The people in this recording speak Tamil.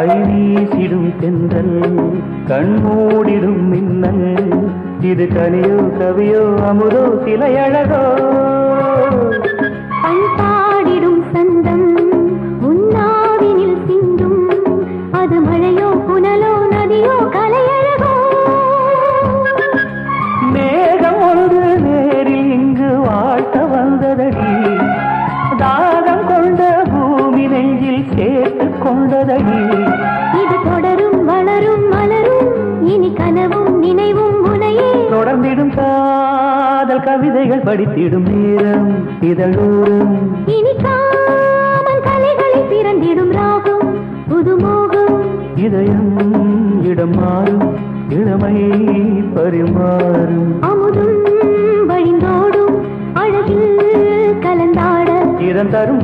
வீசிடும் தென்றல் கண்மூடிடும் மின்னல் இது கனியோ கவியோ அமுதோ சிலை அழகோ பண்பாடிடும் சந்தம் உன்னாவினில் சிந்தும் அது மழையோ புனலோ நதியோ கலையழகோ மேகம் ஒன்று நேரில் இங்கு வாழ்த்த வந்ததடி தாகம் கொண்ட பூமி நெஞ்சில் சேர்த்து கொண்டதடி இது தொடரும் வளரும் மலரும் இனி கனவும் நினைவும் முனையே தொடர்ந்திடும் காதல் கவிதைகள் படித்திடும் நேரம் இதழோரம் இனி காமன் கலைகளில் பிறந்திடும் ராகம் புதுமோகம் இதயம் இடம் மாறும் இளமை பரிமாறும் அமுதும் வழிந்தோடும் அழகில் கலந்தாட இறந்தரும்